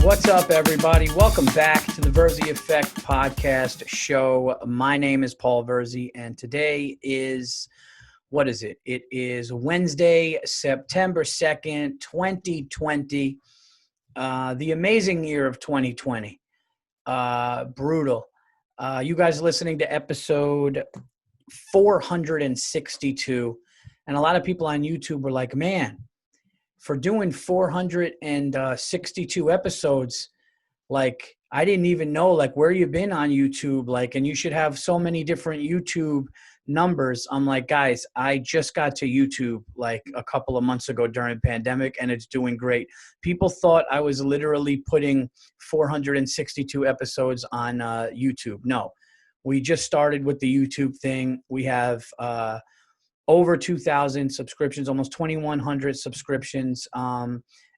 What's up, everybody? Welcome back to the Virzi Effect podcast show. My name is Paul Virzi, and today is, what is it? It is Wednesday, September 2nd, 2020, the amazing year of 2020. Brutal. You guys listening to episode 462, and a lot of people on YouTube were like, man, for doing 462 episodes, like, I didn't even know, like, where you been on YouTube, like, and you should have so many different YouTube numbers. I'm like, guys, I just got to YouTube like a couple of months ago during the pandemic, and it's doing great. People thought I was literally putting 462 episodes on YouTube. No, we just started with the YouTube thing. We have over 2,000 subscriptions, almost 2,100 subscriptions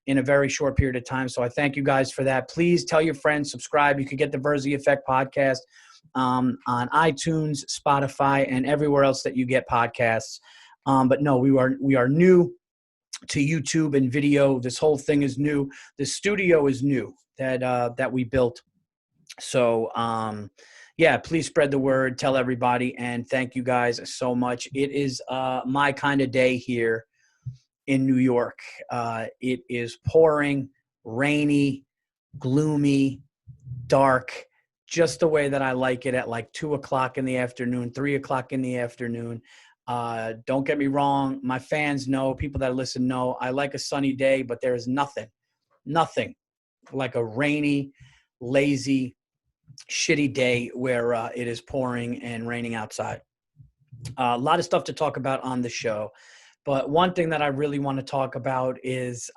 in a very short period of time. So I thank you guys for that. Please tell your friends, subscribe. You can get the Virzi Effect podcast on iTunes, Spotify, and everywhere else that you get podcasts. But no, we are new to YouTube and video. This whole thing is new. The studio is new that we built. So yeah, please spread the word, tell everybody, and thank you guys so much. It is my kind of day here in New York. It is pouring, rainy, gloomy, dark, just the way that I like it at like 2 o'clock in the afternoon, 3 o'clock in the afternoon. Don't get me wrong. My fans know, people that listen know, I like a sunny day, but there is nothing like a rainy, lazy, shitty day where it is pouring and raining outside. A lot of stuff to talk about on the show, but one thing that I really want to talk about is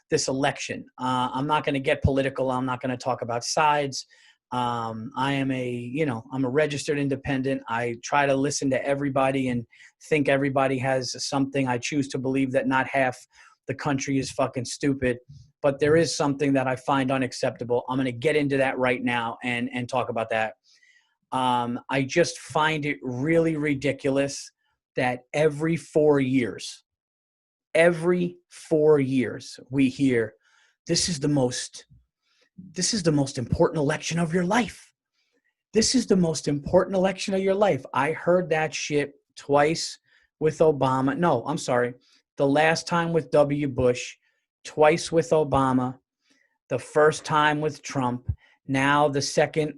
this election. I'm not going to get political. I'm not going to talk about sides. I'm a registered independent. I try to listen to everybody and think everybody has something. I choose to believe that not half the country is fucking stupid. But there is something that I find unacceptable. I'm going to get into that right now and talk about that. I just find it really ridiculous that every 4 years, we hear this is the most important election of your life. This is the most important election of your life. I heard that shit twice with Obama. No, I'm sorry. The last time with W. Bush, twice with Obama, the first time with Trump, now the second,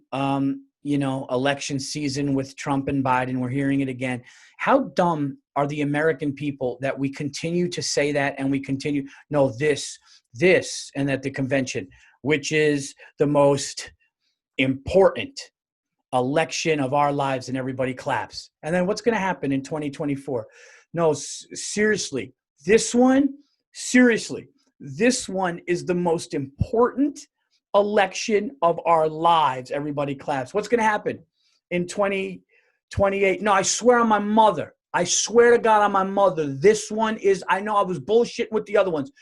election season with Trump and Biden. We're hearing it again. How dumb are the American people that we continue to say that and we continue, no, this, and at the convention, which is the most important election of our lives, and everybody claps. And then what's going to happen in 2024? No, seriously, this one is the most important election of our lives. Everybody claps. What's going to happen in 2028? No, I swear on my mother. I swear to God on my mother. This one is, I know I was bullshitting with the other ones.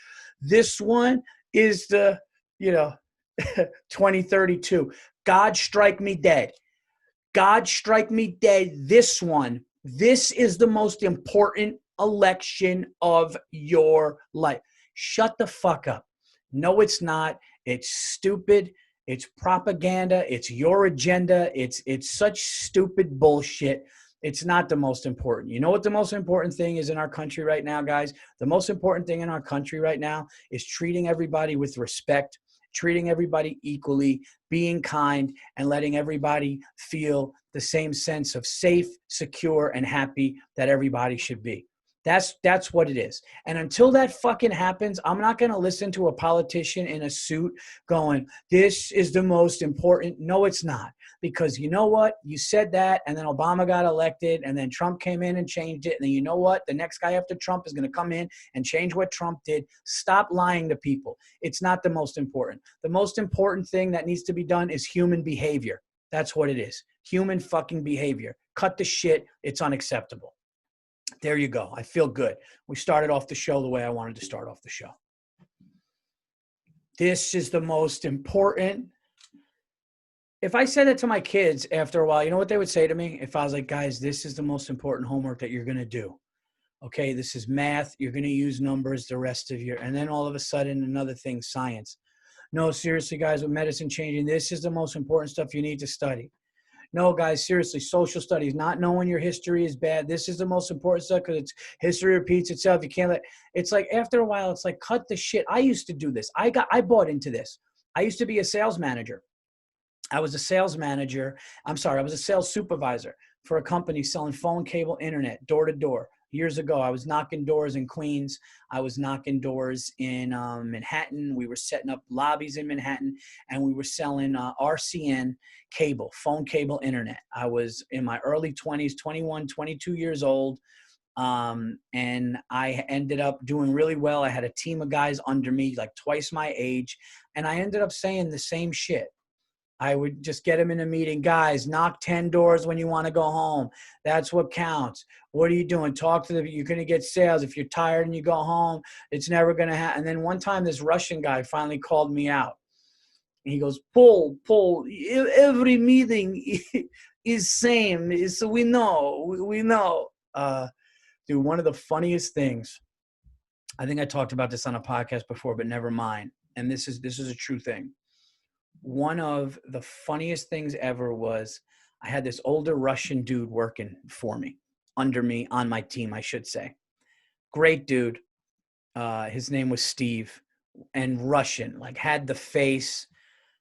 This one is the, 2032. God strike me dead. God strike me dead. This is the most important election of your life. Shut the fuck up. No, it's not. It's stupid. It's propaganda. It's your agenda. It's such stupid bullshit. It's not the most important. You know what the most important thing is in our country right now, guys? The most important thing in our country right now is treating everybody with respect, treating everybody equally, being kind, and letting everybody feel the same sense of safe, secure, and happy that everybody should be. That's what it is. And until that fucking happens, I'm not going to listen to a politician in a suit going, this is the most important. No, it's not. Because you know what? You said that, and then Obama got elected, and then Trump came in and changed it. And then you know what? The next guy after Trump is going to come in and change what Trump did. Stop lying to people. It's not the most important. The most important thing that needs to be done is human behavior. That's what it is. Human fucking behavior. Cut the shit. It's unacceptable. There you go. I feel good. We started off the show the way I wanted to start off the show. This is the most important. If I said that to my kids after a while, you know what they would say to me? If I was like, guys, this is the most important homework that you're going to do. Okay, this is math. You're going to use numbers the rest of your, and then all of a sudden another thing, science. No, seriously, guys, with medicine changing, this is the most important stuff you need to study. No, guys, seriously, social studies, not knowing your history is bad. This is the most important stuff because it's history repeats itself. You can't let, it's like after a while, it's like cut the shit. I used to do this. I bought into this. I used to be a sales manager. I was a sales manager. I'm sorry, I was a sales supervisor for a company selling phone, cable, internet, door to door. Years ago, I was knocking doors in Queens. I was knocking doors in Manhattan. We were setting up lobbies in Manhattan, and we were selling RCN cable, phone, cable, internet. I was in my early 20s, 21, 22 years old, and I ended up doing really well. I had a team of guys under me, like twice my age, and I ended up saying the same shit. I would just get them in a meeting. Guys, knock 10 doors when you want to go home. That's what counts. What are you doing? Talk to them. You're going to get sales. If you're tired and you go home, it's never going to happen. And then one time this Russian guy finally called me out. And he goes, Paul, every meeting is same. So we know. Dude, one of the funniest things, I think I talked about this on a podcast before, but never mind. And this is a true thing. One of the funniest things ever was I had this older Russian dude working for me, under me, on my team, I should say. Great dude. His name was Steve, and Russian, like had the face.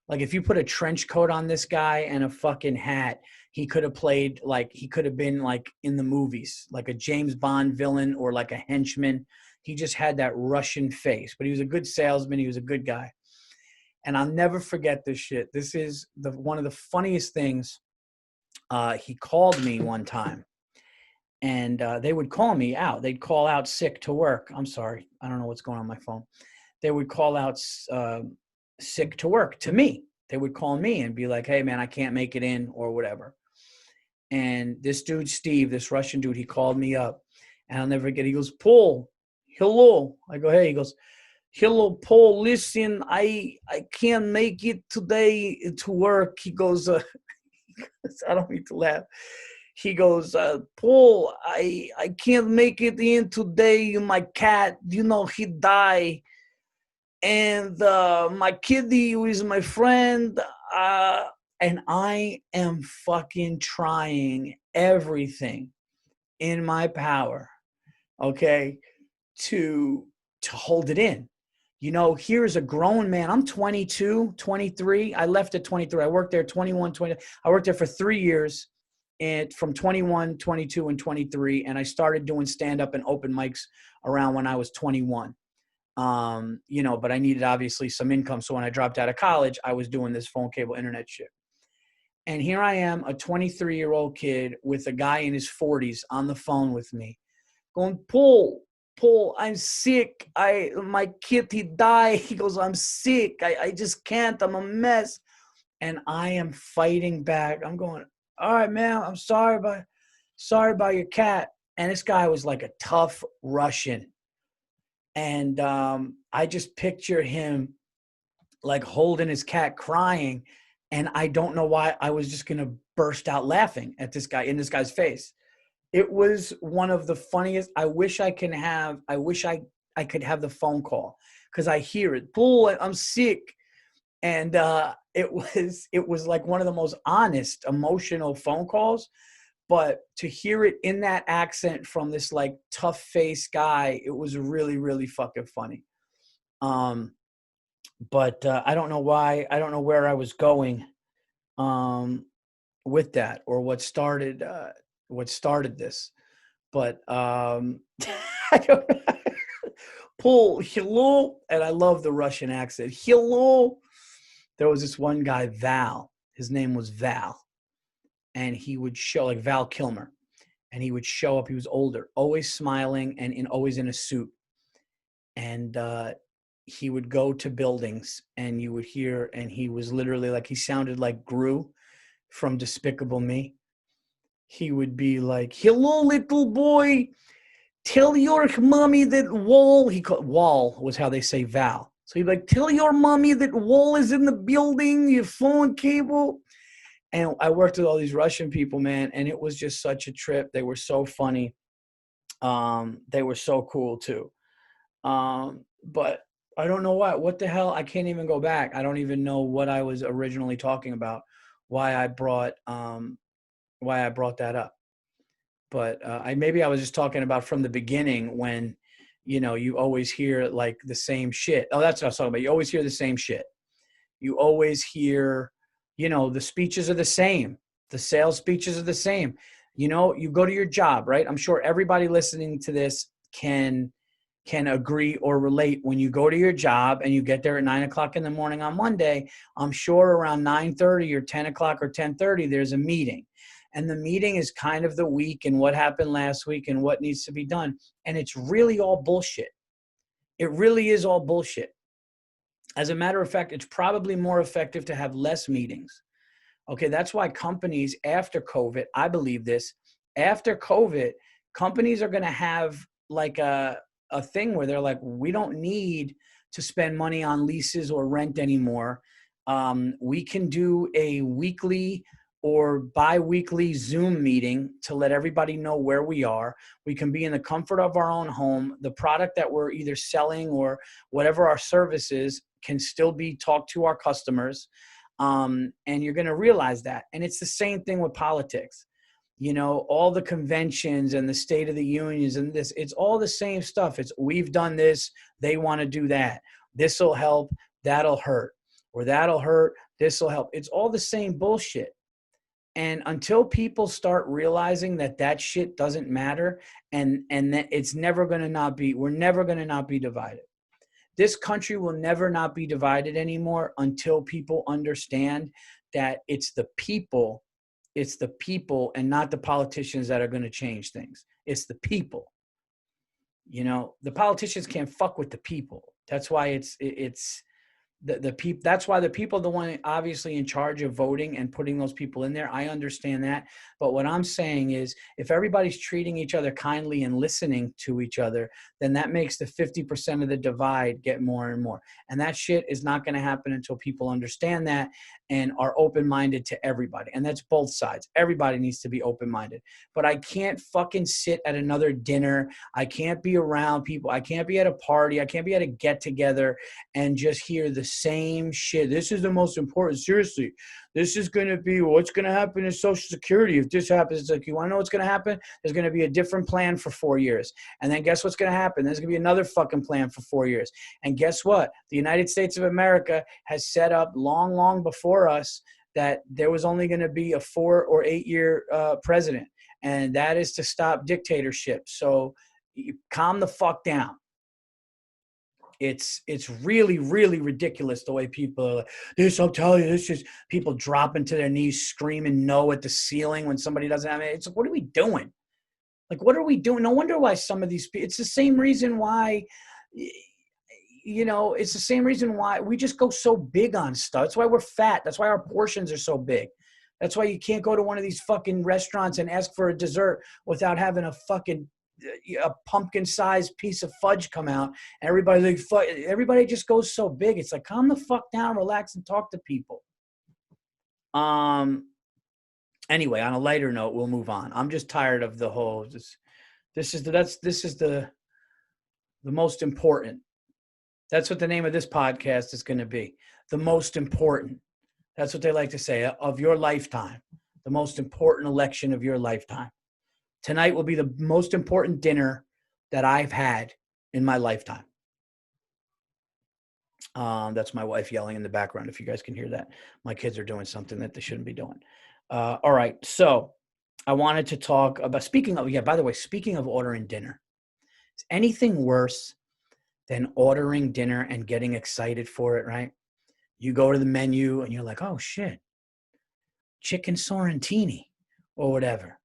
Like if you put a trench coat on this guy and a fucking hat, he could have played, like he could have been like in the movies, like a James Bond villain or like a henchman. He just had that Russian face, but he was a good salesman. He was a good guy. And I'll never forget this shit. This is one of the funniest things. He called me one time, and they would call me out. They'd call out sick to work. I'm sorry. I don't know what's going on my phone. They would call out sick to work to me. They would call me and be like, hey, man, I can't make it in or whatever. And this dude, Steve, this Russian dude, he called me up. And I'll never forget. He goes, Paul, hello. I go, hey. He goes, hello, Paul, listen, I can't make it today to work. He goes, I don't need to laugh. He goes, Paul, I can't make it in today. My cat, he died. And my kitty who is my friend. And I am fucking trying everything in my power, okay, to hold it in. Here's a grown man. I'm 22, 23. I left at 23. I worked there 21, 20. I worked there for 3 years, and from 21, 22, and 23. And I started doing stand-up and open mics around when I was 21. But I needed obviously some income. So when I dropped out of college, I was doing this phone, cable, internet shit. And here I am, a 23-year-old kid with a guy in his 40s on the phone with me going, Paul, I'm sick. My kid, he died. He goes, I'm sick. I just can't. I'm a mess. And I am fighting back. I'm going, all right, man, I'm sorry about your cat. And this guy was like a tough Russian. And I just picture him like holding his cat crying. And I don't know why I was just going to burst out laughing at this guy, in this guy's face. It was one of the funniest. I wish I could have the phone call, because I hear it. Paul, I'm sick. And it was like one of the most honest, emotional phone calls. But to hear it in that accent from this like tough face guy, it was really, really fucking funny. But I don't know why. I don't know where I was going with that, or what started this. But I don't know. Paul, hello. And I love the Russian accent. Hello. There was this one guy, Val. His name was Val. And he would show, like Val Kilmer. And he would show up. He was older, always smiling and always in a suit. And he would go to buildings, and you would hear, and he was literally like, he sounded like Gru from Despicable Me. He would be like, hello, little boy. Tell your mommy that Wall, Wall was how they say Val. So he'd be like, tell your mommy that Wall is in the building, your phone cable. And I worked with all these Russian people, man, and it was just such a trip. They were so funny. They were so cool too. But I don't know what the hell. I can't even go back. I don't even know what I was originally talking about, why I brought that up. But maybe I was just talking about from the beginning when, you always hear like the same shit. Oh, that's what I was talking about. You always hear the same shit. You always hear, the speeches are the same. The sales speeches are the same. You go to your job, right? I'm sure everybody listening to this can agree or relate. When you go to your job and you get there at 9:00 in the morning on Monday, I'm sure around 9:30 or 10 o'clock or 10:30, there's a meeting. And the meeting is kind of the week and what happened last week and what needs to be done. And it's really all bullshit. It really is all bullshit. As a matter of fact, it's probably more effective to have less meetings. Okay, that's why companies after COVID, I believe this, after COVID, companies are going to have like a thing where they're like, we don't need to spend money on leases or rent anymore. We can do a weekly or bi-weekly Zoom meeting to let everybody know where we are. We can be in the comfort of our own home. The product that we're either selling or whatever our service is can still be talked to our customers. And you're going to realize that. And it's the same thing with politics. All the conventions and the State of the Unions and this, it's all the same stuff. It's we've done this. They want to do that. This will help. That'll hurt. Or that'll hurt. This will help. It's all the same bullshit. And until people start realizing that shit doesn't matter and that it's never going to not be, we're never going to not be divided. This country will never not be divided anymore until people understand that it's the people and not the politicians that are going to change things. It's the people. The politicians can't fuck with the people. That's why it's the people. That's why the people are the one obviously in charge of voting and putting those people in there. I understand that. But what I'm saying is if everybody's treating each other kindly and listening to each other, then that makes the 50% of the divide get more and more. And that shit is not going to happen until people understand that and are open-minded to everybody. And that's both sides. Everybody needs to be open-minded. But I can't fucking sit at another dinner. I can't be around people. I can't be at a party. I can't be at a get-together and just hear the same shit. This is the most important. Seriously, this is going to be what's going to happen in Social Security. If this happens, it's like, you want to know what's going to happen? There's going to be a different plan for 4 years. And then guess what's going to happen? There's going to be another fucking plan for 4 years. And guess what? The United States of America has set up long, long before us that there was only going to be a 4 or 8 year president. And that is to stop dictatorship. So calm the fuck down. It's really, really ridiculous the way people are like, this, I'll tell you, this is people dropping to their knees, screaming no at the ceiling when somebody doesn't have it. It's like, what are we doing? Like, what are we doing? No wonder why some of these people, it's the same reason why, it's the same reason why we just go so big on stuff. That's why we're fat. That's why our portions are so big. That's why you can't go to one of these fucking restaurants and ask for a dessert without having a pumpkin-sized piece of fudge come out. And everybody just goes so big. It's like, calm the fuck down, relax, and talk to people. Anyway, on a lighter note, we'll move on. I'm just tired of the whole. This is the most important. That's what the name of this podcast is going to be. The most important. That's what they like to say, of your lifetime. The most important election of your lifetime. Tonight will be the most important dinner that I've had in my lifetime. That's my wife yelling in the background. If you guys can hear that, my kids are doing something that they shouldn't be doing. All right. So I wanted to talk about, speaking of ordering dinner, is anything worse than ordering dinner and getting excited for it, right? You go to the menu and you're like, oh shit, chicken sorrentini or whatever.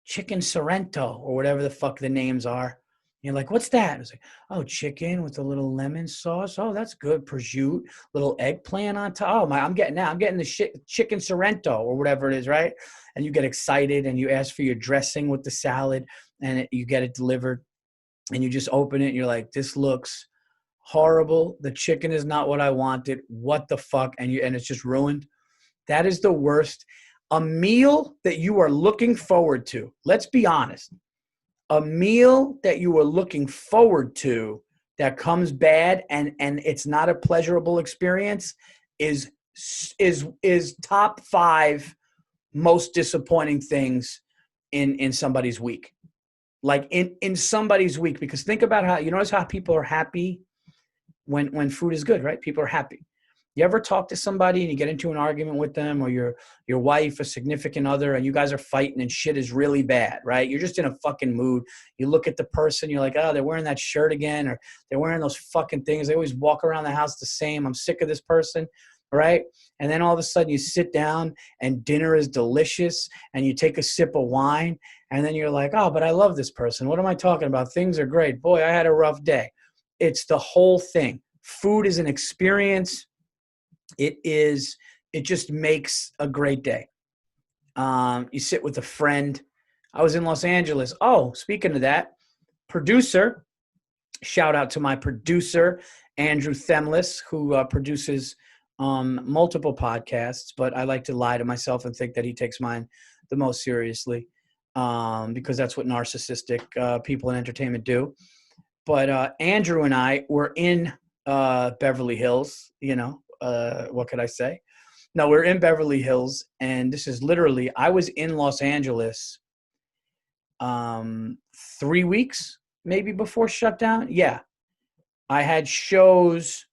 Chicken Sorrento or whatever the fuck the names are. You're like, what's that? It's like, oh, chicken with a little lemon sauce. Oh, that's good. Prosciutto, little eggplant on top. Oh, I'm getting the chicken Sorrento or whatever it is, right? And you get excited and you ask for your dressing with the salad and you get it delivered and you just open it and you're like, this looks horrible. The chicken is not what I wanted. What the fuck? And it's just ruined. That is the worst. A meal that you are looking forward to. Let's be honest. A meal that you are looking forward to that comes bad and it's not a pleasurable experience is top 5 most disappointing things in somebody's week. Like in somebody's week, because think about how, you notice how people are happy when food is good, right? People are happy. You ever talk to somebody and you get into an argument with them, or your wife, a significant other, and you guys are fighting and shit is really bad, right? You're just in a fucking mood. You look at the person, you're like, oh, they're wearing that shirt again, or they're wearing those fucking things. They always walk around the house the same. I'm sick of this person, right? And then all of a sudden you sit down and dinner is delicious and you take a sip of wine and then you're like, oh, but I love this person. What am I talking about? Things are great. Boy, I had a rough day. It's the whole thing. Food is an experience. It just makes a great day. You sit with a friend. I was in Los Angeles. Oh, speaking of that, producer, shout out to my producer, Andrew Themeles, who produces multiple podcasts, but I like to lie to myself and think that he takes mine the most seriously, because that's what narcissistic people in entertainment do. But Andrew and I were in Beverly Hills, what could I say? No, we're in Beverly Hills, and this is literally, I was in Los Angeles 3 weeks maybe before shutdown. Yeah. I had shows.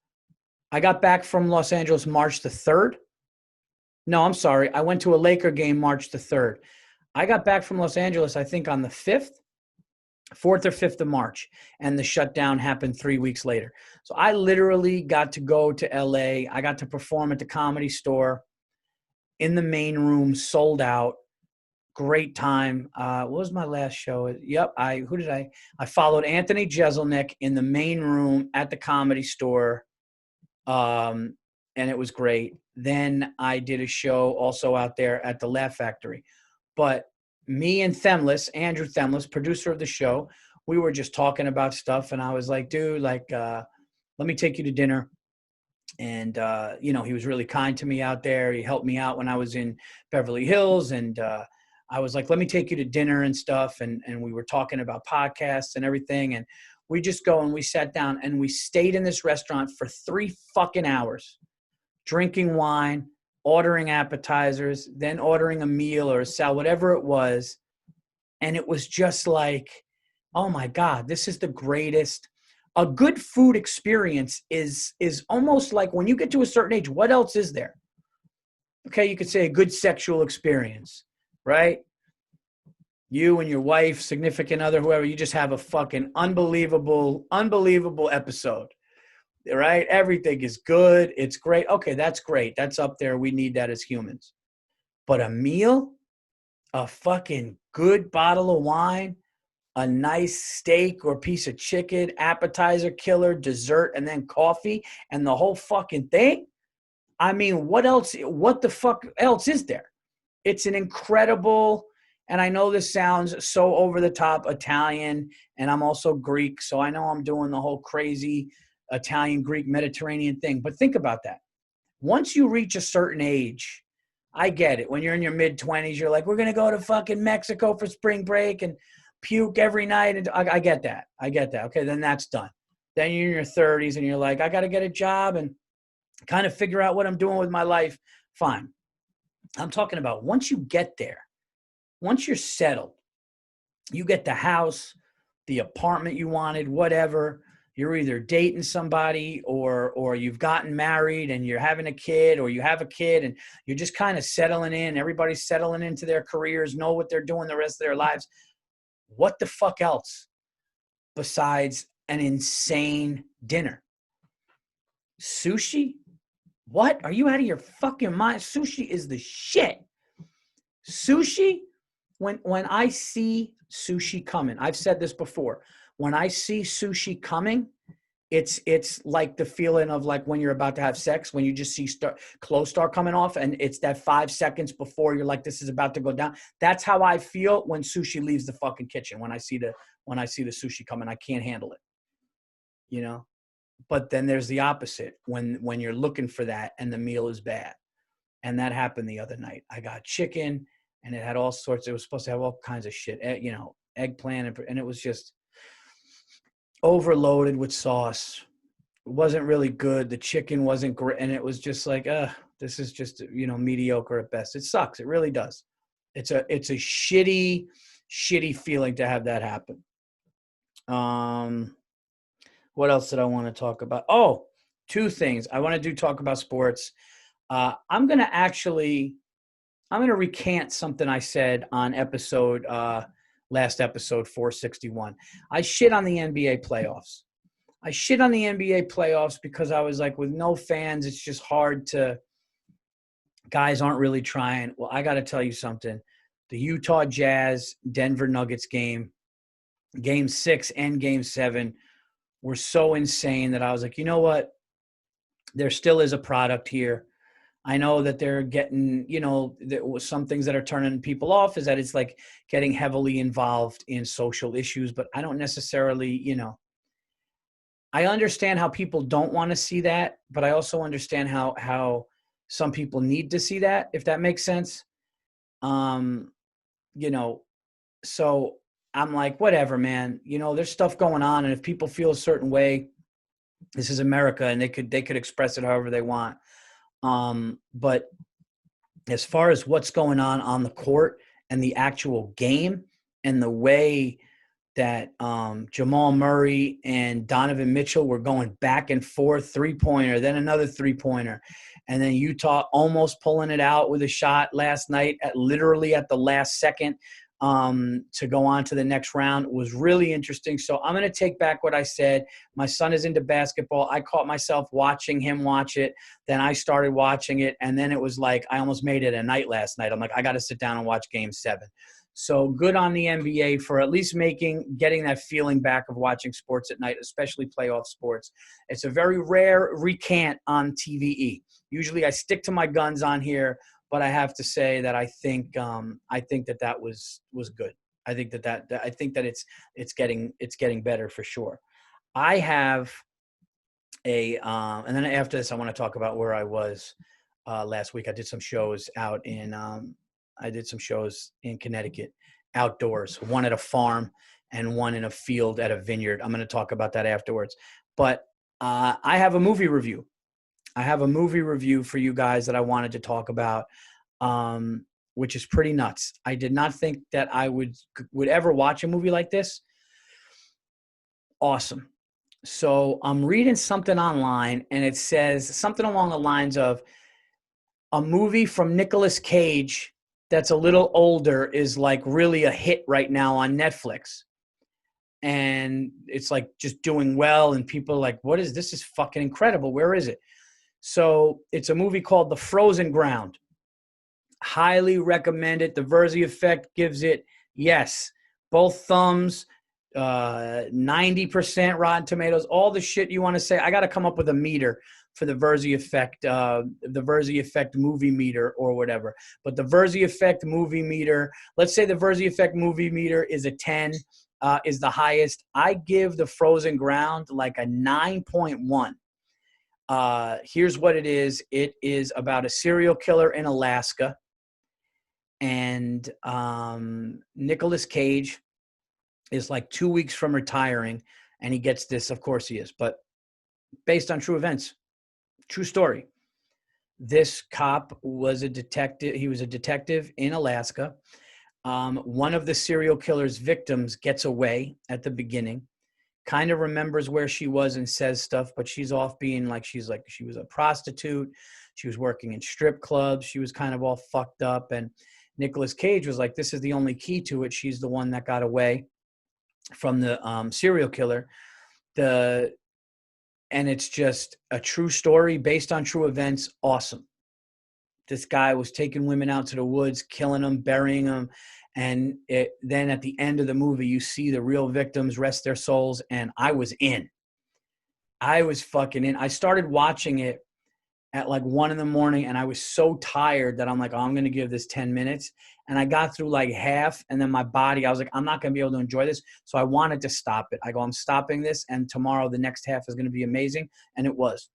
I got back from Los Angeles March the 3rd. No, I'm sorry. I went to a Laker game March the 3rd. I got back from Los Angeles, I think, on the 4th or 5th of March, and the shutdown happened 3 weeks later. So I literally got to go to LA. I got to perform at the Comedy Store in the main room, sold out. Great time. What was my last show? Yep. I followed Anthony Jeselnik in the main room at the Comedy Store. And it was great. Then I did a show also out there at the Laugh Factory. But me and Themeles, Andrew Themeles, producer of the show, we were just talking about stuff. And I was like, dude, let me take you to dinner. And, he was really kind to me out there. He helped me out when I was in Beverly Hills. And I was like, let me take you to dinner and stuff. And we were talking about podcasts and everything. And we just go and we sat down and we stayed in this restaurant for 3 fucking hours, drinking wine, ordering appetizers, then ordering a meal or a salad, whatever it was. And it was just like, oh my God, this is the greatest. A good food experience is almost like when you get to a certain age, what else is there? Okay, you could say a good sexual experience, right? You and your wife, significant other, whoever, you just have a fucking unbelievable episode, right? Everything is good. It's great. Okay, that's great. That's up there. We need that as humans. But a meal, a fucking good bottle of wine, a nice steak or piece of chicken, appetizer, killer, dessert, and then coffee, and the whole fucking thing. I mean, what else? What the fuck else is there? It's an incredible, and I know this sounds so over the top Italian, and I'm also Greek, so I know I'm doing the whole crazy Italian, Greek, Mediterranean thing. But think about that. Once you reach a certain age, I get it. When you're in your mid-20s, you're like, we're going to go to fucking Mexico for spring break and puke every night. And I get that. Okay, then that's done. Then you're in your 30s and you're like, I got to get a job and kind of figure out what I'm doing with my life. Fine. I'm talking about once you get there, once you're settled, you get the house, the apartment you wanted, whatever. You're either dating somebody or you've gotten married and you're having a kid, or you have a kid and you're just kind of settling in. Everybody's settling into their careers, know what they're doing the rest of their lives. What the fuck else besides an insane dinner? Sushi? What? Are you out of your fucking mind? Sushi is the shit. Sushi, when I see sushi coming, I've said this before. When I see sushi coming, it's like the feeling of like when you're about to have sex, when you just see clothes start coming off, and it's that 5 seconds before you're like, this is about to go down. That's how I feel when sushi leaves the fucking kitchen. When I see the sushi coming, I can't handle it, But then there's the opposite when you're looking for that and the meal is bad. And that happened the other night. I got chicken and it had all sorts. It was supposed to have all kinds of shit, eggplant, and it was just. overloaded with sauce. It wasn't really good. The chicken wasn't great. And it was just like, this is just, mediocre at best. It sucks. It really does. It's a shitty feeling to have that happen. What else did I want to talk about? Oh, two things. I want to talk about sports. I'm going to recant something I said on last episode 461. I shit on the NBA playoffs. Because I was like, with no fans, it's just hard guys aren't really trying. Well, I got to tell you something. The Utah Jazz Denver Nuggets game 6 and game 7 were so insane that I was like, you know what? There still is a product here. I know that they're getting, some things that are turning people off is that it's like getting heavily involved in social issues, but I don't necessarily, I understand how people don't want to see that, but I also understand how some people need to see that, if that makes sense. So I'm like, whatever, man, there's stuff going on. And if people feel a certain way, this is America and they could express it however they want. But as far as what's going on the court and the actual game and the way that Jamal Murray and Donovan Mitchell were going back and forth, 3-pointer, then another 3-pointer, and then Utah almost pulling it out with a shot last night literally at the last second to go on to the next round was really interesting. So I'm going to take back what I said. My son is into basketball. I caught myself watching him watch it. Then I started watching it. And then it was like, I almost made it a night last night. I'm like, I got to sit down and watch game 7. So good on the NBA for at least getting that feeling back of watching sports at night, especially playoff sports. It's a very rare recant on TVE. Usually I stick to my guns on here, but I have to say that I think that was good. I think that it's getting better for sure. I have and then after this, I want to talk about where I was last week. I did some shows out in Connecticut, outdoors. One at a farm and one in a field at a vineyard. I'm going to talk about that afterwards. But I have a movie review. For you guys that I wanted to talk about, which is pretty nuts. I did not think that I would ever watch a movie like this. Awesome. So I'm reading something online, and it says something along the lines of a movie from Nicolas Cage that's a little older is like really a hit right now on Netflix. And it's like just doing well, and people are like, what is this? Is fucking incredible. Where is it? So it's a movie called The Frozen Ground. Highly recommend it. The Virzi Effect gives it, yes, both thumbs, 90% Rotten Tomatoes, all the shit you want to say. I got to come up with a meter for the Virzi Effect, movie meter or whatever. But the Virzi Effect movie meter, let's say the Virzi Effect movie meter is a 10, is the highest. I give The Frozen Ground like a 9.1. Here's what it is. It is about a serial killer in Alaska. And Nicolas Cage is like 2 weeks from retiring, and he gets this. Of course he is, but based on true events, true story. This cop was a detective. He was a detective in Alaska. One of the serial killer's victims gets away at the beginning, kind of remembers where she was and says stuff, but she's off being like, she was a prostitute. She was working in strip clubs. She was kind of all fucked up. And Nicolas Cage was like, this is the only key to it. She's the one that got away from the serial killer. And it's just a true story based on true events. Awesome. This guy was taking women out to the woods, killing them, burying them. And then at the end of the movie, you see the real victims rest their souls. And I was in. I was fucking in. I started watching it at like 1 a.m, and I was so tired that I'm like, oh, I'm going to give this 10 minutes. And I got through like half, and then my body, I was like, I'm not going to be able to enjoy this. So I wanted to stop it. I go, I'm stopping this, and tomorrow the next half is going to be amazing. And it was.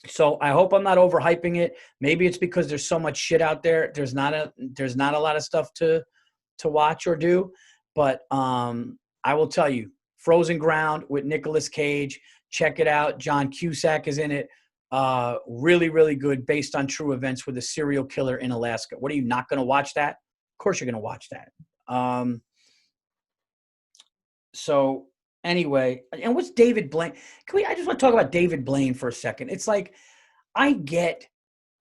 So I hope I'm not overhyping it. Maybe it's because there's so much shit out there. There's not a lot of stuff to watch or do. But I will tell you, Frozen Ground with Nicolas Cage. Check it out. John Cusack is in it. Really, really good, based on true events with a serial killer in Alaska. What, are you not going to watch that? Of course you're going to watch that. So anyway, and what's David Blaine? I just want to talk about David Blaine for a second. It's like, I get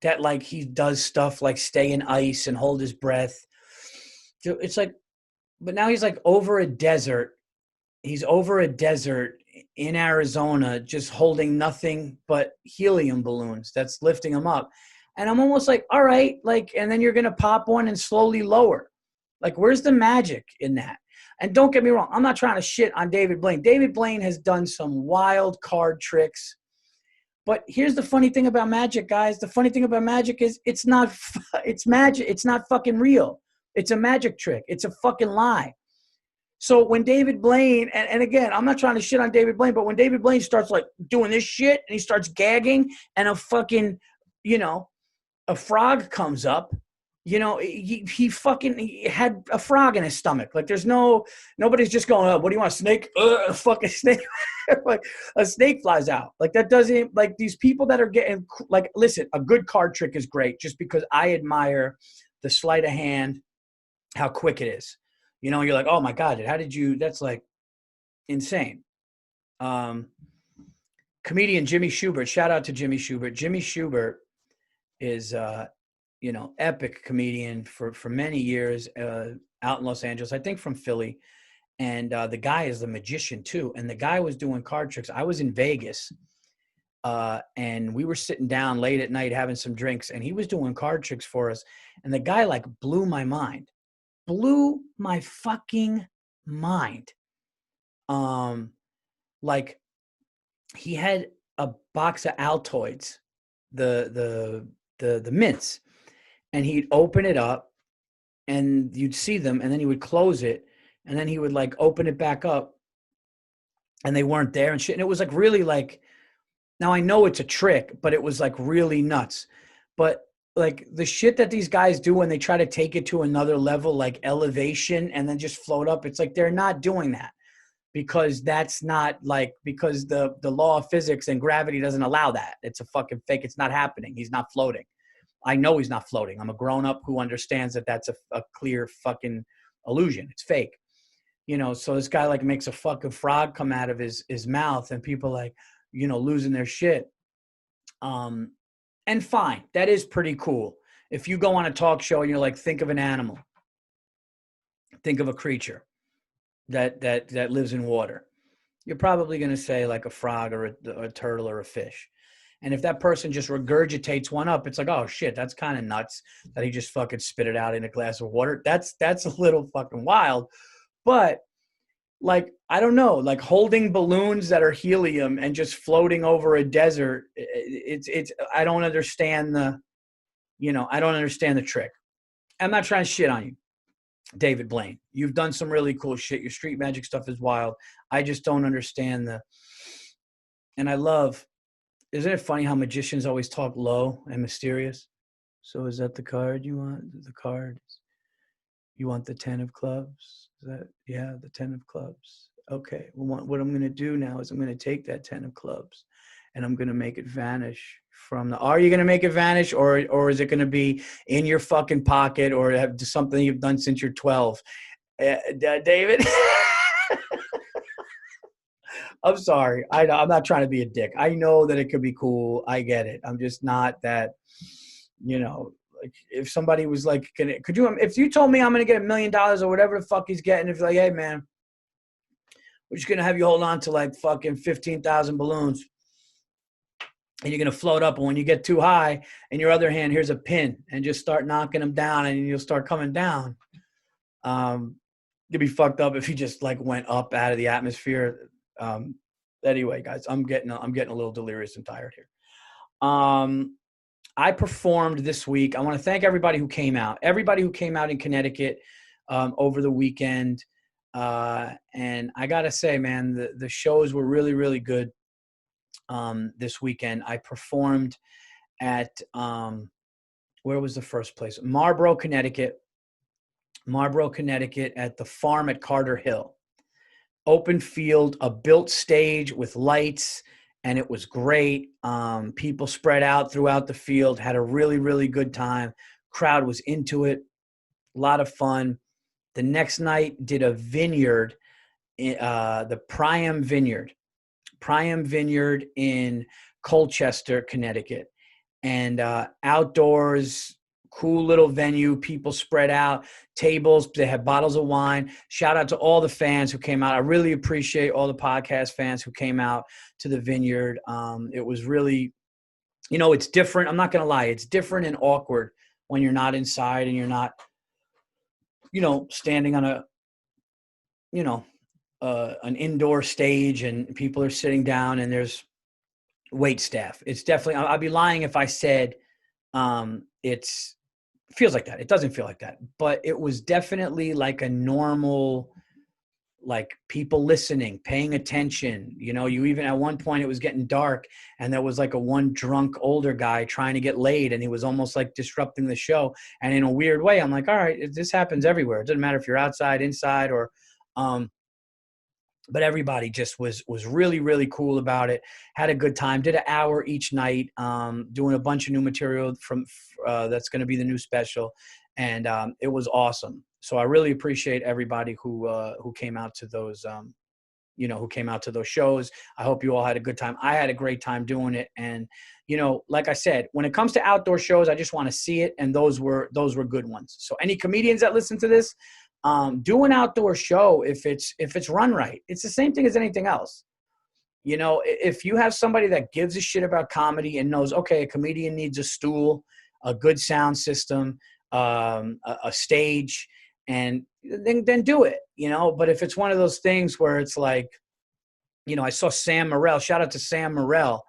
that, like, he does stuff like stay in ice and hold his breath. It's like, but now he's like over a desert. He's over a desert in Arizona, just holding nothing but helium balloons that's lifting him up. And I'm almost like, all right, like, and then you're going to pop one and slowly lower. Like, where's the magic in that? And don't get me wrong, I'm not trying to shit on David Blaine. David Blaine has done some wild card tricks. But here's the funny thing about magic, guys. The funny thing about magic is it's magic. It's not fucking real. It's a magic trick. It's a fucking lie. So when David Blaine, and again, I'm not trying to shit on David Blaine, but when David Blaine starts like doing this shit and he starts gagging and a fucking, a frog comes up, he had a frog in his stomach. Like, nobody's just going, what do you want, a snake? A fucking snake. Like, a snake flies out. Like, that doesn't, like, these people that are getting, like, listen, a good card trick is great just because I admire the sleight of hand, how quick it is. You're like, oh my God, that's like insane. Comedian Jimmy Schubert, shout out to Jimmy Schubert. Jimmy Schubert is, epic comedian for many years, out in Los Angeles, I think from Philly. And the guy is a magician too. And the guy was doing card tricks. I was in Vegas and we were sitting down late at night having some drinks, and he was doing card tricks for us. And the guy like blew my mind. Blew my fucking mind. Like, he had a box of Altoids, the mints, and he'd open it up and you'd see them, and then he would close it, and then he would like open it back up and they weren't there and shit. And it was like really like, now I know it's a trick, but it was like really nuts. But like the shit that these guys do when they try to take it to another level, like elevation and then just float up, it's like they're not doing that because that's not like, because the law of physics and gravity doesn't allow that. It's a fucking fake. It's not happening. He's not floating. I know he's not floating. I'm a grown up who understands that that's a clear fucking illusion. It's fake. So this guy like makes a fucking frog come out of his mouth, and people like, losing their shit. And fine, that is pretty cool. If you go on a talk show and you're like, think of an animal, think of a creature that lives in water, you're probably going to say like a frog or a turtle or a fish. And if that person just regurgitates one up, it's like, oh shit, that's kind of nuts that he just fucking spit it out in a glass of water. That's a little fucking wild. But like, I don't know, like holding balloons that are helium and just floating over a desert. It's I don't understand I don't understand the trick. I'm not trying to shit on you, David Blaine. You've done some really cool shit. Your street magic stuff is wild. I just don't understand and I love, isn't it funny how magicians always talk low and mysterious? So is that the card you want? The card? You want the 10 of clubs? Is that, yeah, the 10 of clubs. Okay. Well, what I'm going to do now is I'm going to take that 10 of clubs and I'm going to make it vanish from are you going to make it vanish or is it going to be in your fucking pocket or have something you've done since you're 12? David? I'm sorry. I'm not trying to be a dick. I know that it could be cool. I get it. I'm just not that, like if somebody was like, if you told me I'm going to get $1 million or whatever the fuck he's getting, if you're like, hey man, we're just going to have you hold on to like fucking 15,000 balloons and you're going to float up. And when you get too high, in your other hand, here's a pin and just start knocking them down and you'll start coming down. You'd be fucked up if you just like went up out of the atmosphere. Anyway, guys, I'm getting a little delirious and tired here. I performed this week. I want to thank everybody who came out in Connecticut over the weekend. And I got to say, man, the shows were really, really good this weekend. I performed at, where was the first place? Marlborough, Connecticut at the Farm at Carter Hill. open field, a built stage with lights, and it was great. People spread out throughout the field, had a really, really good time. Crowd was into it, a lot of fun. The next night did a vineyard, the Priam Vineyard in Colchester, Connecticut. And outdoors, cool little venue, people spread out, tables, they had bottles of wine. Shout out to all the fans who came out. I really appreciate all the podcast fans who came out to the vineyard. It was really, it's different. I'm not going to lie. It's different and awkward when you're not inside and you're not, standing on an indoor stage and people are sitting down and there's wait staff. It's definitely, I'd be lying if I said it's feels like that. It doesn't feel like that, but it was definitely like a normal, like people listening, paying attention. You even at one point it was getting dark and there was like a one drunk older guy trying to get laid and he was almost like disrupting the show. And in a weird way, I'm like, all right, this happens everywhere. It doesn't matter if you're outside, inside, or, but everybody just was really, really cool about it. Had a good time. Did an hour each night, doing a bunch of new material from that's going to be the new special, and it was awesome. So I really appreciate everybody who came out to those, who came out to those shows. I hope you all had a good time. I had a great time doing it, and like I said, when it comes to outdoor shows, I just want to see it, and those were good ones. So any comedians that listen to this, do an outdoor show if it's run right. It's the same thing as anything else. If you have somebody that gives a shit about comedy and knows, okay, a comedian needs a stool, a good sound system, a stage, and then do it. But if it's one of those things where it's like, I saw Sam Morrell. Shout out to Sam Morrell,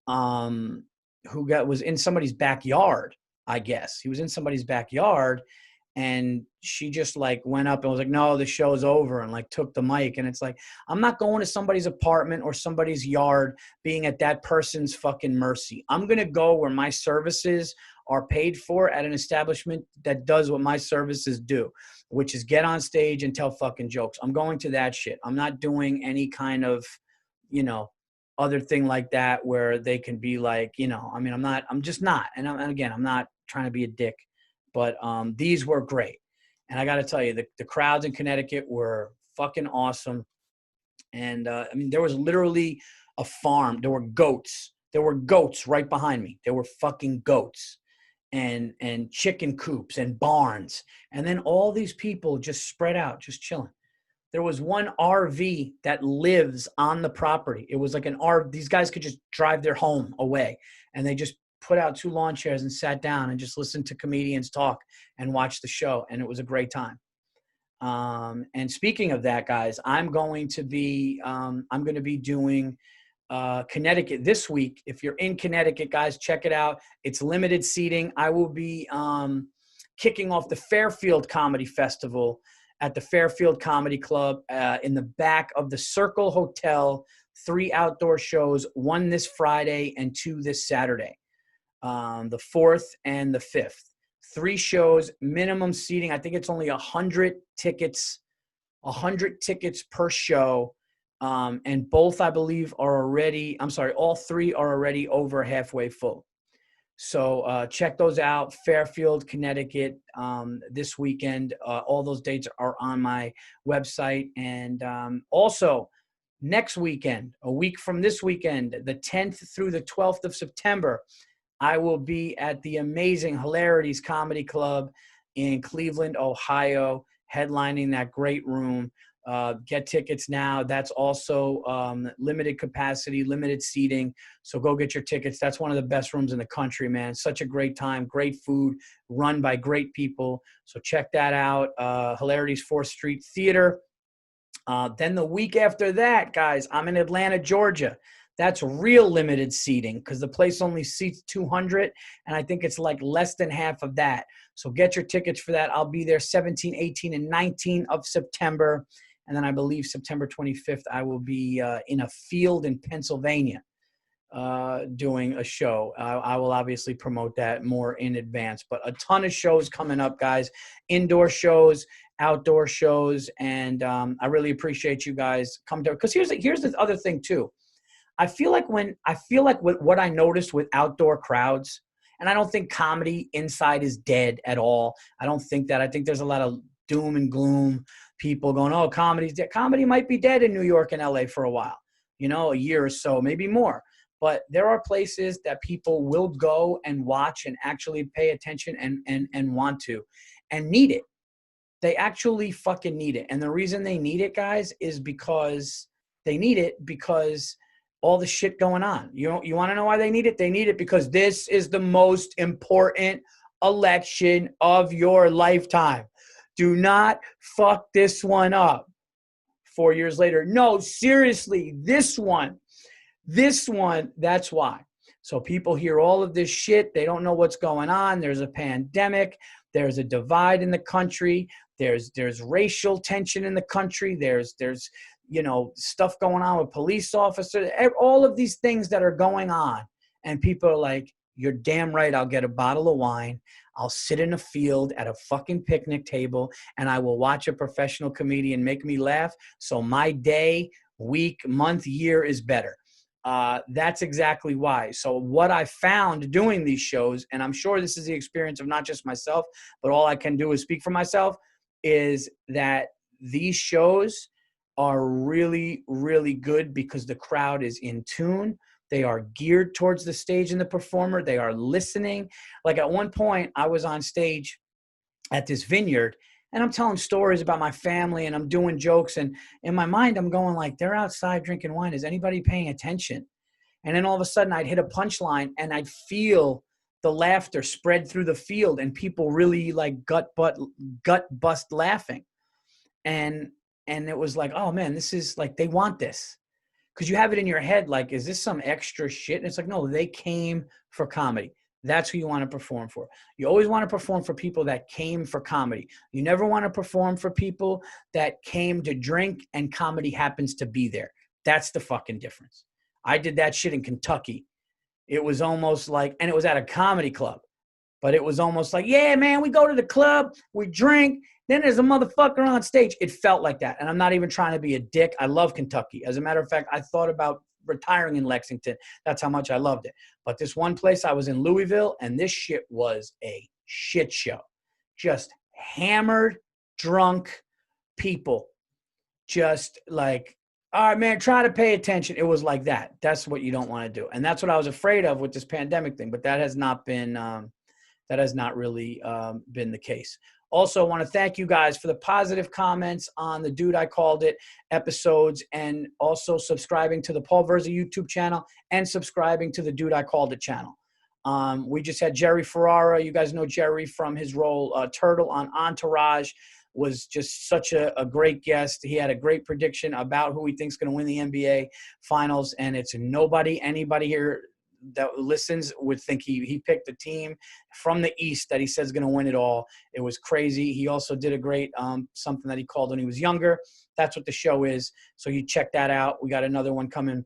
who was in somebody's backyard. I guess he was in somebody's backyard. And she just like went up and was like, no, the show's over, and like took the mic. And it's like, I'm not going to somebody's apartment or somebody's yard being at that person's fucking mercy. I'm going to go where my services are paid for at an establishment that does what my services do, which is get on stage and tell fucking jokes. I'm going to that shit. I'm not doing any kind of, other thing like that where they can be like, I'm just not. And again, I'm not trying to be a dick. But these were great. And I got to tell you, the crowds in Connecticut were fucking awesome. And there was literally a farm. There were goats. There were goats right behind me. There were fucking goats and chicken coops and barns. And then all these people just spread out, just chilling. There was one RV that lives on the property. It was like an RV. These guys could just drive their home away. And they just put out 2 lawn chairs and sat down and just listened to comedians talk and watch the show. And it was a great time. And speaking of that, guys, I'm going to be doing Connecticut this week. If you're in Connecticut, guys, check it out. It's limited seating. I will be kicking off the Fairfield Comedy Festival at the Fairfield Comedy Club in the back of the Circle Hotel. 3 outdoor shows, 1 this Friday and 2 this Saturday. The 4th and the 5th. 3 shows, minimum seating. I think it's only 100 tickets per show. And both, I believe, all 3 are already over halfway full. So check those out. Fairfield, Connecticut, this weekend. All those dates are on my website. And also, next weekend, a week from this weekend, the 10th through the 12th of September, I will be at the amazing Hilarities Comedy Club in Cleveland, Ohio, headlining that great room. Get tickets now. That's also limited capacity, limited seating. So go get your tickets. That's one of the best rooms in the country, man. Such a great time, great food, run by great people. So check that out. Hilarities 4th Street Theater. Then the week after that, guys, I'm in Atlanta, Georgia. That's real limited seating because the place only seats 200, and I think it's like less than half of that. So get your tickets for that. I'll be there 17, 18, and 19 of September. And then I believe September 25th, I will be in a field in Pennsylvania. doing a show. I will obviously promote that more in advance, but a ton of shows coming up, guys. Indoor shows, outdoor shows, and I really appreciate you guys come to. Because here's the other thing too. I feel like what I noticed with outdoor crowds, and I don't think comedy inside is dead at all. I don't think that. I think there's a lot of doom and gloom people going, oh, comedy's dead. Comedy might be dead in New York and LA for a while, a year or so, maybe more. But there are places that people will go and watch and actually pay attention and want to and need it. They actually fucking need it. And the reason they need it, guys, is because they need it because all the shit going on. You want to know why they need it? They need it because this is the most important election of your lifetime. Do not fuck this one up 4 years later. No, seriously, this one, that's why. So people hear all of this shit. They don't know what's going on. There's a pandemic. There's a divide in the country. There's racial tension in the country. There's stuff going on with police officers, all of these things that are going on. And people are like, you're damn right. I'll get a bottle of wine. I'll sit in a field at a fucking picnic table and I will watch a professional comedian make me laugh. So my day, week, month, year is better. That's exactly why. So what I found doing these shows, and I'm sure this is the experience of not just myself, but all I can do is speak for myself, is that these shows are really, really good because the crowd is in tune. They are geared towards the stage and the performer. They are listening. Like at one point I was on stage at this vineyard and I'm telling stories about my family and I'm doing jokes. And in my mind, I'm going like, they're outside drinking wine. Is anybody paying attention? And then all of a sudden I'd hit a punchline and I'd feel the laughter spread through the field and people really like gut bust laughing. And it was like, oh man, this is like, they want this. Because you have it in your head, like, is this some extra shit? And it's like, no, they came for comedy. That's who you want to perform for. You always want to perform for people that came for comedy. You never want to perform for people that came to drink and comedy happens to be there. That's the fucking difference. I did that shit in Kentucky. It was almost like, and it was at a comedy club, but it was almost like, yeah, man, we go to the club, we drink, then there's a motherfucker on stage. It felt like that. And I'm not even trying to be a dick. I love Kentucky. As a matter of fact, I thought about retiring in Lexington. That's how much I loved it. But this one place, I was in Louisville, and this shit was a shit show. Just hammered, drunk people. Just like, all right, man, try to pay attention. It was like that. That's what you don't want to do. And that's what I was afraid of with this pandemic thing. But that has not been, that has not really been the case. Also, I want to thank you guys for the positive comments on the Dude I Called It episodes and also subscribing to the Paul Virzi YouTube channel and subscribing to the Dude I Called It channel. We just had Jerry Ferrara. You guys know Jerry from his role Turtle on Entourage. Was just such a great guest. He had a great prediction about who he thinks is going to win the NBA Finals, and it's anybody here that listens would think he picked a team from the East that he says is going to win it all. It was crazy. He also did a great something that he called when he was younger. That's what the show is. So you check that out. We got another one coming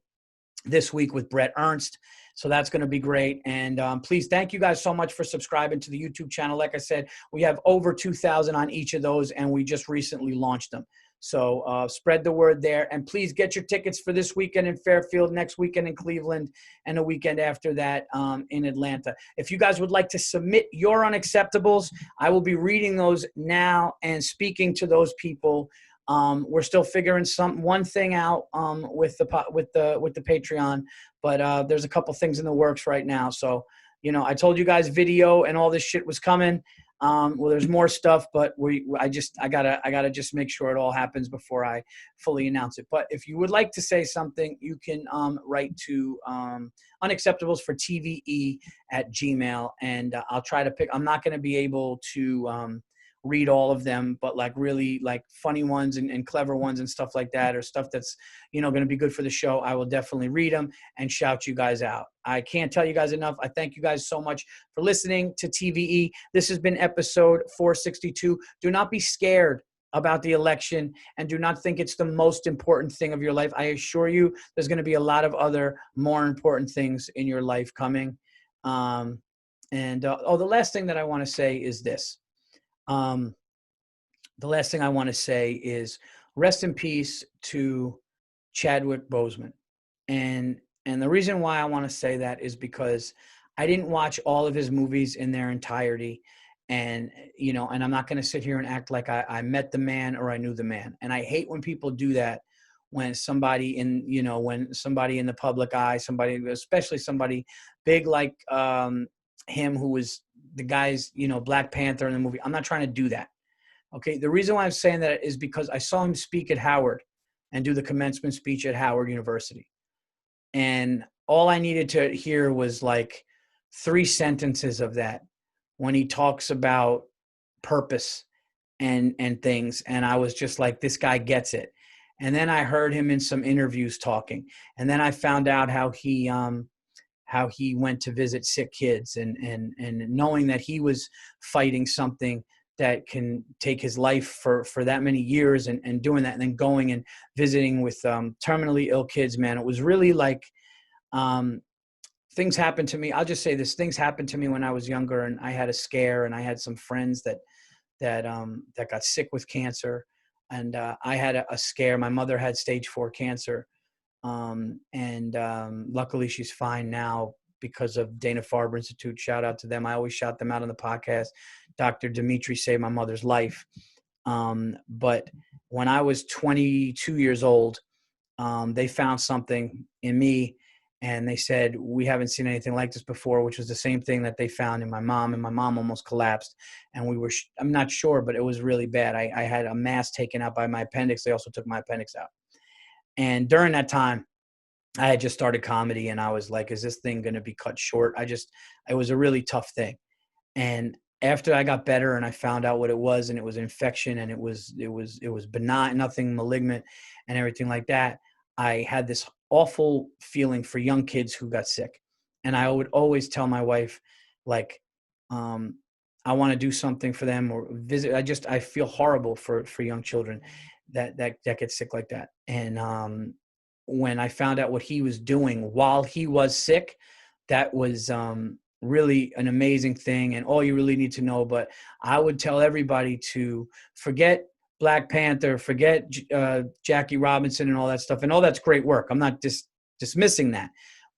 this week with Brett Ernst. So that's going to be great. And please, thank you guys so much for subscribing to the YouTube channel. Like I said, we have over 2,000 on each of those, and we just recently launched them. So spread the word there. And please get your tickets for this weekend in Fairfield, next weekend in Cleveland, and the weekend after that in Atlanta. If you guys would like to submit your unacceptables, I will be reading those now and speaking to those people. We're still figuring one thing out with the Patreon, but there's a couple things in the works right now. So, I told you guys video and all this shit was coming. Well, there's more stuff, but I gotta just make sure it all happens before I fully announce it. But if you would like to say something, you can write to unacceptablesfortve@gmail, and I'll try to pick. I'm not going to be able to read all of them, but like really like funny ones and clever ones and stuff like that, or stuff that's, going to be good for the show. I will definitely read them and shout you guys out. I can't tell you guys enough. I thank you guys so much for listening to TVE. This has been episode 462. Do not be scared about the election and do not think it's the most important thing of your life. I assure you there's going to be a lot of other more important things in your life coming. The last thing that I want to say is this. The last thing I want to say is rest in peace to Chadwick Boseman. And the reason why I want to say that is because I didn't watch all of his movies in their entirety. And, and I'm not going to sit here and act like I met the man or I knew the man. And I hate when people do that when somebody when somebody in the public eye, especially somebody big like him, who was the guy's, Black Panther in the movie. I'm not trying to do that. Okay. The reason why I'm saying that is because I saw him speak at Howard and do the commencement speech at Howard University. And all I needed to hear was like 3 sentences of that when he talks about purpose and things. And I was just like, this guy gets it. And then I heard him in some interviews talking. And then I found out how he went to visit sick kids and knowing that he was fighting something that can take his life for that many years and doing that, and then going and visiting with terminally ill kids, man. It was really like things happened to me. I'll just say this. Things happened to me when I was younger, and I had a scare, and I had some friends that got sick with cancer. And I had a scare. My mother had stage 4 cancer. Luckily she's fine now because of Dana-Farber Institute. Shout out to them. I always shout them out on the podcast. Dr. Dimitri saved my mother's life. But when I was 22 years old, they found something in me, and they said, we haven't seen anything like this before, which was the same thing that they found in my mom, and my mom almost collapsed. And I'm not sure, but it was really bad. I had a mass taken out by my appendix. They also took my appendix out. And during that time, I had just started comedy, and I was like, is this thing going to be cut short? It was a really tough thing. And after I got better and I found out what it was, and it was an infection, and it was benign, nothing malignant and everything like that, I had this awful feeling for young kids who got sick. And I would always tell my wife, like, I want to do something for them or visit. I feel horrible for young children that get sick like that. And when I found out what he was doing while he was sick, that was really an amazing thing, and all you really need to know. But I would tell everybody to forget Black Panther, forget Jackie Robinson and all that stuff. And all that's great work. I'm not dismissing that.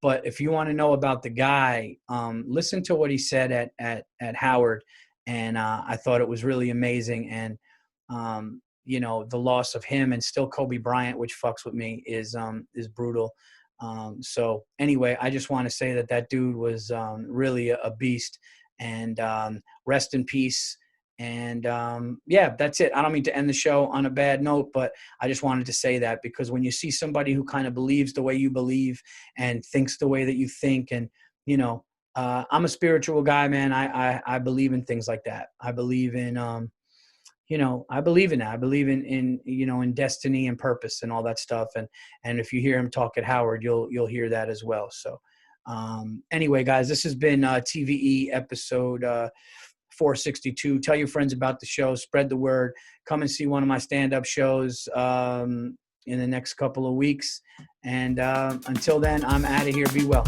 But if you want to know about the guy, listen to what he said at Howard. And I thought it was really amazing. And, the loss of him and still Kobe Bryant, which fucks with me, is brutal. So anyway, I just want to say that dude was really a beast, and rest in peace. And that's it. I don't mean to end the show on a bad note, but I just wanted to say that, because when you see somebody who kind of believes the way you believe and thinks the way that you think, and, I'm a spiritual guy, man. I believe in things like that. I believe in, I believe in that. I believe in destiny and purpose and all that stuff. And if you hear him talk at Howard, you'll hear that as well. So anyway, guys, this has been TVE episode 462. Tell your friends about the show. Spread the word. Come and see one of my stand-up shows in the next couple of weeks. And until then, I'm out of here. Be well.